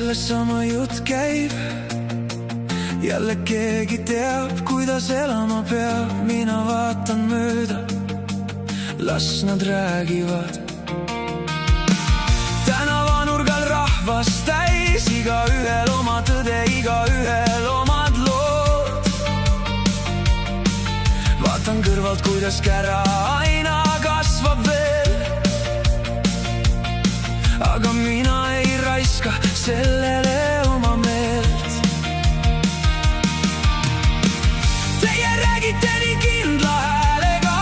sellest sama jutt käib. Jälle keegi teab, kuidas elama peab. Mina vaatan mööda, las nad räägivad. Tänavanurgal rahvast täis, igaühel oma tõde, igaühel omad lood. Vaatan kõrvalt, kuidas kära aina kasvab veel. Aga mina ei raiska sellele oma meelt. Teie räägite nii kindla häälega,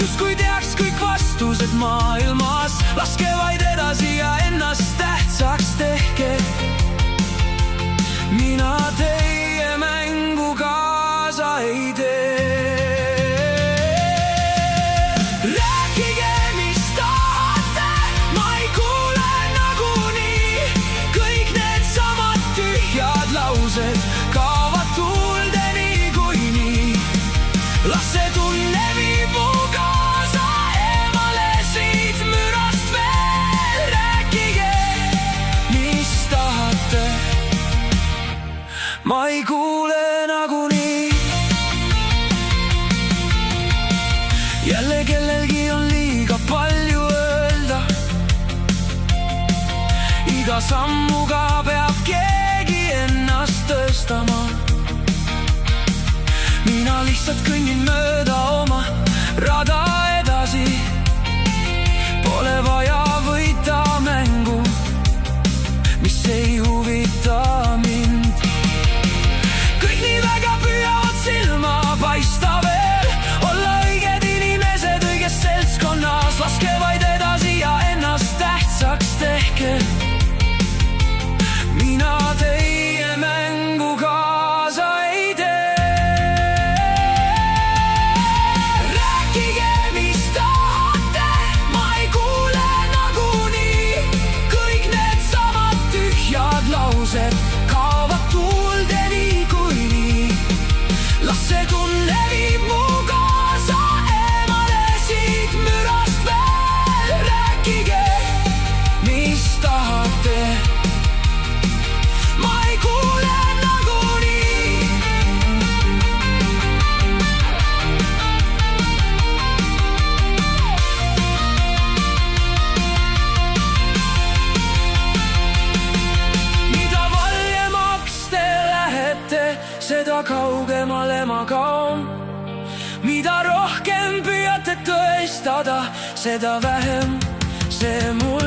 justkui teaks kõik vastused maailmas. Laske vaid edasi ja ennast tähtsaks tehke. Mina teie mängu kaasa ei tee. Rääkige, mis tahate, ma ei kuule nagunii. Kõik need samad tühjad laused kaovad tuulde niikuinii. Las see tunne viib mu kaasa eemale siit mürast veel. Rääkige, mis tahate, ma ei kuule nagunii. Jälle kellelgi on liiga palju öelda. Iga sammuga peab keegi ennast tõstama. Mina lihtsalt kõnnin mööda oma rada edasi. Pole vaja võita mängu, mis ei huvita mind. Kõik nii väga püüavad silma paista veel, olla õiged inimesed õiges seltskonnas. Laske vaid edasi ja ennast tähtsaks tehke. Mina teie mängu kaasa ei tee. Rääkige, mis tahate, ma ei kuule nagunii. Kõik need samad tühjad laused kaovad tuulde niikuinii. Las see tunne viib mu kaasa eemale siit mürast veel. Rääkige, mis tahate, ma ei kuule nagunii. Mida valjemaks te lähete, seda kaugemale ma kaon. Mida rohkem püüate tõestada, seda vähem see mul